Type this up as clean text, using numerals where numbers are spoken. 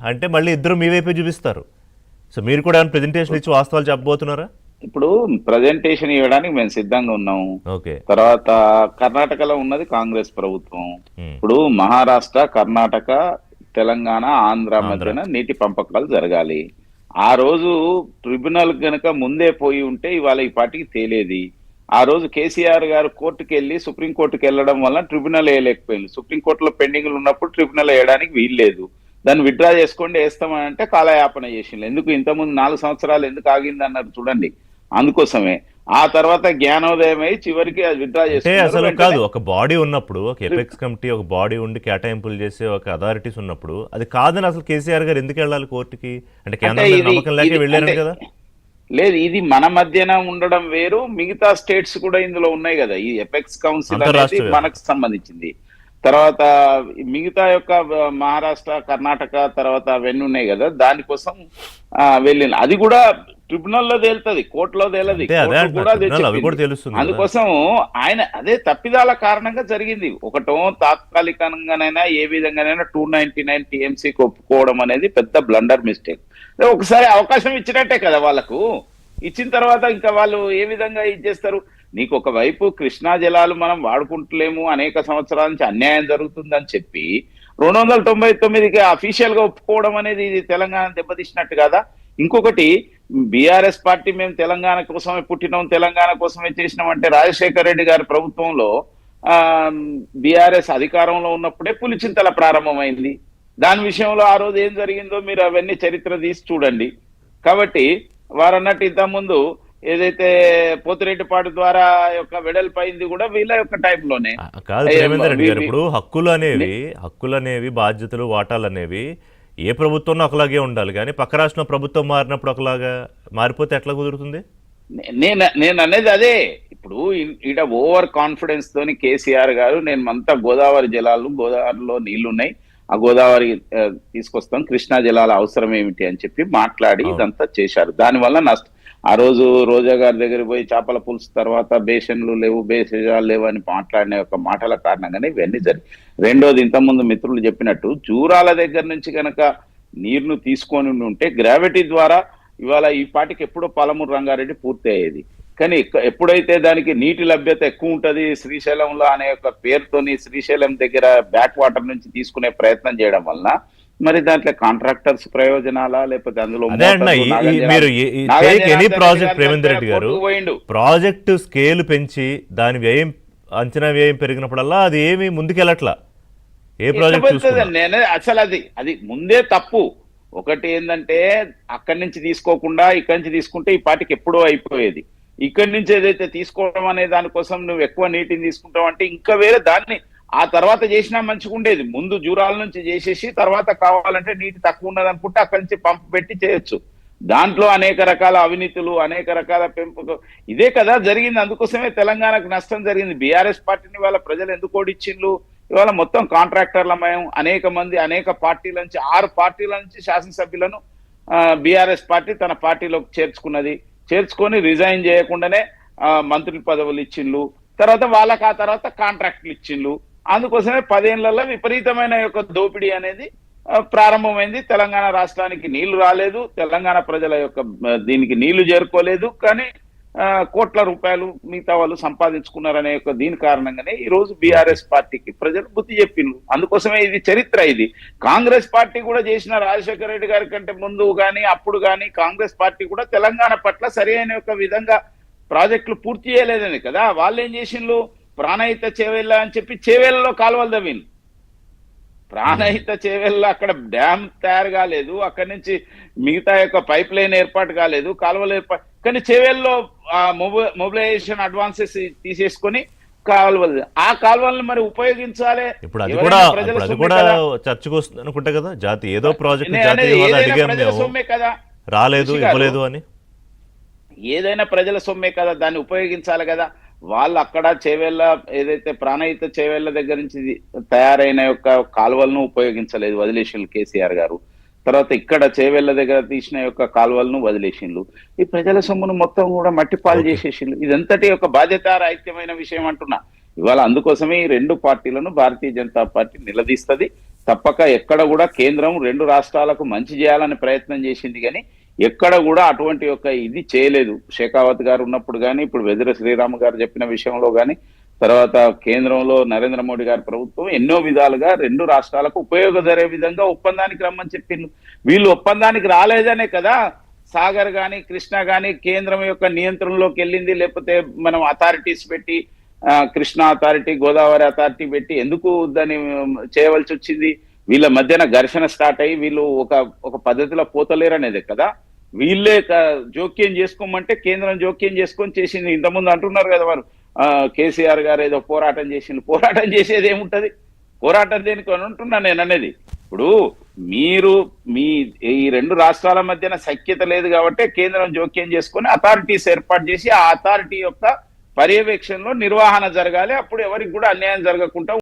అంటే మళ్ళీ ఇద్దరు మీ వైపే చూపిస్తారు. సో మీరు కూడా ఏమైనా ప్రెజెంటేషన్ ఇచ్చి వాస్తవాలు చెప్పబోతున్నారా? ఇప్పుడు ప్రజెంటేషన్ ఇవ్వడానికి మేము సిద్ధంగా ఉన్నాము. ఓకే. తర్వాత కర్ణాటకలో ఉన్నది కాంగ్రెస్ ప్రభుత్వం. ఉమ్. ఇప్పుడు మహారాష్ట్ర, కర్ణాటక, తెలంగాణ, ఆంధ్ర ఆంధ్ర. మధ్యన నీటి పంపకాలు జరగాలి. ఆ రోజు ట్రిబ్యునల్ గనక ముందే పోయి ఉంటే ఇవాళ ఈ పార్టీకి తేలేది. ఆ రోజు కేసీఆర్ గారు కోర్టుకు వెళ్ళి సుప్రీంకోర్టుకు వెళ్ళడం వల్ల ట్రిబ్యునల్ వేయలేకపోయింది. సుప్రీంకోర్టులో పెండింగ్లు ఉన్నప్పుడు ట్రిబ్యునల్ వేయడానికి వీల్లేదు. దాన్ని విత్డ్రా చేసుకోండి వేస్తామని అంటే కాలయాపన చేసింది. ఎందుకు ఇంతకుముందు 4 సంవత్సరాలు ఎందుకు ఆగింది అన్నారు చూడండి. అందుకోసమే ఆ తర్వాత జ్ఞానోదయం అయి చివరికి అది విత్డ్రా అంటే అసలు చేసుకున్నారు. కాదు, ఒక బాడీ ఉన్నప్పుడు, ఒక ఎపెక్స్ కమిటీ, ఒక బాడీ ఉండి కేటాయింపులు చేసే ఒక అథారిటీస్ ఉన్నప్పుడు అది కాదని అసలు కేసీఆర్ గారు ఎందుకు వెళ్ళాలి కోర్టుకి? అంటే కేంద్రం మీద నమ్మకం లేక వెళ్ళారు కదా. లేదు, ఇది మన మధ్యన ఉండడం వేరు, మిగతా స్టేట్స్ కూడా ఇందులో ఉన్నాయి కదా. ఈ ఎపెక్స్ కౌన్సిల్ అనేది అంతర్రాష్ట్రీయ మనకు సంబంధించింది. తర్వాత మిగతా యొక్క మహారాష్ట్ర, కర్ణాటక తర్వాత అవన్నీ ఉన్నాయి కదా, దానికోసం వెళ్ళిన అది కూడా ట్రిబ్యునల్ లో తేలుతుంది, కోర్టులో తేలది. అంటే అదే కోర్టు అంటున్నా, కూడా అదే ట్రిబ్యునల్ అవి కూడా చెప్పింది. తెలుస్తుంది కదా. అందుకోసం ఆయన అదే తప్పిదాల కారణంగా జరిగింది. ఒకటో తాత్కాలికంగానైనా ఏ విధంగానైనా 299 టీఎంసీకి ఒప్పుకోవడం అనేది పెద్ద బ్లండర్ మిస్టేక్. ఒకసారి అవకాశం ఇచ్చినట్టే కదా వాళ్ళకు. ఇచ్చిన తర్వాత ఇంకా వాళ్ళు ఏ విధంగా ఇచ్చేస్తారు? నీకు ఒకవైపు కృష్ణా జలాలు మనం వాడుకుంటలేము, అనేక సంవత్సరాల నుంచి అన్యాయం జరుగుతుందని చెప్పి 299కి అఫీషియల్ గా ఒప్పుకోవడం అనేది ఇది తెలంగాణ దెబ్బతీసినట్టు కదా. ఇంకొకటి, బీఆర్ఎస్ పార్టీ మేము తెలంగాణ కోసమే పుట్టినాం, తెలంగాణ కోసమే చేసినాం అంటే రాజశేఖర రెడ్డి గారి ప్రభుత్వంలో బీఆర్ఎస్ అధికారంలో ఉన్నప్పుడే పులిచింతల ప్రారంభమైంది. దాని విషయంలో ఆ రోజు ఏం జరిగిందో మీరు అవన్నీ చరిత్ర తీసి చూడండి. కాబట్టి వారన్నట్టు ఇంతకుముందు ఏదైతే పోతిరెడ్డిపాడు ద్వారా యొక్క వెడల్పైంది కూడా వీళ్ళ యొక్క టైంలోనే కాదు ప్రేమేందర్ రెడ్డి గారు. ఇప్పుడు హక్కులు అనేవి బాధ్యతలు, వాటాలు అనేవి ఏ ప్రభుత్వంలో ఒకలాగే ఉండాలి, కానీ పక్క రాష్ట్రం ప్రభుత్వం మారినప్పుడు ఒకలాగా మారిపోతే ఎట్లా కుదురుతుంది? నేను అనేది అదే. ఇప్పుడు ఈడ ఓవర్ కాన్ఫిడెన్స్ తోని కేసీఆర్ గారు నేను అంతా గోదావరి జలాలు, గోదావరిలో నీళ్లున్నాయి, ఆ గోదావరి తీసుకొస్తాం, కృష్ణా జలాల అవసరం ఏమిటి అని చెప్పి మాట్లాడి ఇదంతా చేశారు. దానివల్ల నష్టం. ఆ రోజు రోజా గారి దగ్గర పోయి చేపల పులుసు తర్వాత బేషన్లు లేవు, బేసిజాలు లేవు అని మాట్లాడిన యొక్క మాటల కారణంగానే ఇవన్నీ జరిగి. రెండోది, ఇంతకుముందు మిత్రులు చెప్పినట్టు జూరాల దగ్గర నుంచి కనుక నీరును తీసుకొని ఉంటే గ్రావిటీ ద్వారా ఇవాళ ఈ పాటికి ఎప్పుడో పాలమూరు రంగారెడ్డి పూర్తి అయ్యేది. కానీ ఎప్పుడైతే దానికి నీటి లభ్యత ఎక్కువ ఉంటది శ్రీశైలంలో అనే యొక్క పేరుతోని శ్రీశైలం దగ్గర బ్యాక్ వాటర్ నుంచి తీసుకునే ప్రయత్నం చేయడం వల్ల మరి దాంట్లో కాంట్రాక్టర్స్ ప్రయోజనాలా, లేకపోతే అందులో ప్రేమేందర్ రెడ్డి గారు ప్రాజెక్టు స్కేల్ పెంచి దాని వ్యయం, అంచనా వ్యయం పెరిగినప్పుడల్లా అది ఏమి ముందుకెళ్ళట్లా. ఏ ప్రాజెక్ట్ అసలు అది ముందే తప్పు. ఒకటి ఏంటంటే అక్కడి నుంచి తీసుకోకుండా ఇక్కడి నుంచి తీసుకుంటే ఈ పాటికి ఎప్పుడో అయిపోయేది. ఇక్కడి నుంచి ఏదైతే తీసుకోవడం అనే దానికోసం నువ్వు ఎక్కువ నీటిని తీసుకుంటావు అంటే ఇంకా వేరే దాన్ని ఆ తర్వాత చేసినా మంచిగా ఉండేది. ముందు జూరాల నుంచి చేసేసి తర్వాత కావాలంటే నీటి తక్కువ ఉన్నది అనుకుంటే అక్కడి నుంచి పంపు పెట్టి చేయొచ్చు. దాంట్లో అనేక రకాల అవినీతులు, అనేక రకాల పెంపుకు ఇదే కదా జరిగింది. అందుకోసమే తెలంగాణకు నష్టం జరిగింది. బీఆర్ఎస్ పార్టీని వాళ్ళ ప్రజలు ఎందుకు ఓడిచ్చిండ్రు? ఇవాళ మొత్తం కాంట్రాక్టర్లమయం, అనేక మంది, అనేక పార్టీల నుంచి 6 పార్టీల నుంచి శాసనసభ్యులను బీఆర్ఎస్ పార్టీ తన పార్టీలోకి చేర్చుకొని రిజైన్ చేయకుండానే మంత్రుల పదవులు ఇచ్చిండ్రు. తర్వాత వాళ్ళకి ఆ తర్వాత కాంట్రాక్టులు ఇచ్చిండ్రు. అందుకోసమే 10 ఏళ్లలో విపరీతమైన యొక్క దోపిడీ అనేది ప్రారంభమైంది. తెలంగాణ రాష్ట్రానికి నీళ్లు రాలేదు, తెలంగాణ ప్రజల యొక్క దీనికి నీళ్లు చేరుకోలేదు, కానీ కోట్ల రూపాయలు మిగతా వాళ్ళు సంపాదించుకున్నారనే యొక్క దీని కారణంగానే ఈ రోజు బీఆర్ఎస్ పార్టీకి ప్రజలు బుద్ధి చెప్పిండ్రు. అందుకోసమే ఇది చరిత్ర. ఇది కాంగ్రెస్ పార్టీ కూడా చేసిన, రాజశేఖర రెడ్డి గారి కంటే ముందు కానీ అప్పుడు కానీ కాంగ్రెస్ పార్టీ కూడా తెలంగాణ పట్ల సరైన యొక్క విధంగా ప్రాజెక్టులు పూర్తి చేయలేదని కదా. వాళ్ళు ఏం చేసిండ్రు? ప్రాణహిత చేవెళ్ళ అని చెప్పి చేవేళ్లలో కాలువలు తవ్విండ్రు. ప్రాణహిత చేవెళ్ళ అక్కడ డ్యామ్ తయారు కాలేదు, అక్కడి నుంచి మిగతా యొక్క పైప్ లైన్ ఏర్పాటు కాలేదు, కాలువలు ఏర్పాటు, కానీ చేవేళ్ళలో మొబిలైజేషన్ అడ్వాన్సెస్ తీసేసుకొని కాలువలు, ఆ కాలువలను మరి ఉపయోగించాలి. ఇప్పుడు అది కూడా చర్చకు వస్తుంది అనుకుంటా కదా. జాతి ఏదో ప్రాజెక్ట్ ప్రజల సొమ్మే కదా, రాలేదు, ఇవ్వలేదు అని. ఏదైనా ప్రజల సొమ్మే కదా, దాన్ని ఉపయోగించాలి కదా. వాళ్ళు అక్కడ చేవేళ్ళ ఏదైతే ప్రాణహిత చేవేళ్ళ దగ్గర నుంచి తయారైన యొక్క కాలువలను ఉపయోగించలేదు, వదిలేసిండ్రు కేసీఆర్ గారు. తర్వాత ఇక్కడ చేవేళ్ళ దగ్గర తీసిన యొక్క కాలువలను వదిలేసిండ్రు. ఈ ప్రజల సొమ్మును మొత్తం కూడా మట్టిపాలు చేసేసిండ్రు. ఇదంతటి యొక్క బాధ్యతారాహిత్యమైన విషయం అంటున్నా ఇవాళ. అందుకోసమే ఈ 2 పార్టీలను భారతీయ జనతా పార్టీ నిలదీస్తుంది. తప్పక ఎక్కడ కూడా కేంద్రం రెండు రాష్ట్రాలకు మంచి చేయాలని ప్రయత్నం చేసింది, కానీ ఎక్కడ కూడా అటువంటి యొక్క ఇది చేయలేదు. షేకావత్ గారు ఉన్నప్పుడు కానీ, ఇప్పుడు వెదిర శ్రీరామ్ గారు చెప్పిన విషయంలో కానీ, తర్వాత కేంద్రంలో నరేంద్ర మోడీ గారి ప్రభుత్వం ఎన్నో విధాలుగా రెండు రాష్ట్రాలకు ఉపయోగ జరిగే విధంగా ఒప్పందానికి రమ్మని చెప్పిండు. వీళ్ళు ఒప్పందానికి రాలేదనే కదా సాగర్ గాని కృష్ణ గాని కేంద్రం యొక్క నియంత్రణలోకి వెళ్ళింది. లేకపోతే మనం అథారిటీస్ పెట్టి కృష్ణా అథారిటీ, గోదావరి అథారిటీ పెట్టి ఎందుకు దాన్ని చేయవలసి వచ్చింది? వీళ్ళ మధ్యన ఘర్షణ స్టార్ట్ అయ్యి వీళ్ళు ఒక పద్ధతిలో పోతలేరు అనేది కదా. వీళ్ళే జోక్యం చేసుకోమంటే కేంద్రం జోక్యం చేసుకొని చేసింది. ఇంతకుముందు అంటున్నారు కదా వారు, కేసీఆర్ గారు ఏదో పోరాటం చేసింది. పోరాటం చేసేది ఏముంటది? పోరాటం దేనికి అని అంటున్నా నేను అనేది. ఇప్పుడు మీరు ఈ రెండు రాష్ట్రాల మధ్యన సఖ్యత లేదు కాబట్టి కేంద్రం జోక్యం చేసుకొని అథారిటీస్ ఏర్పాటు చేసి ఆ అథారిటీ యొక్క పర్యవేక్షణలో నిర్వహణ జరగాలి. అప్పుడు ఎవరికి కూడా అన్యాయం జరగకుండా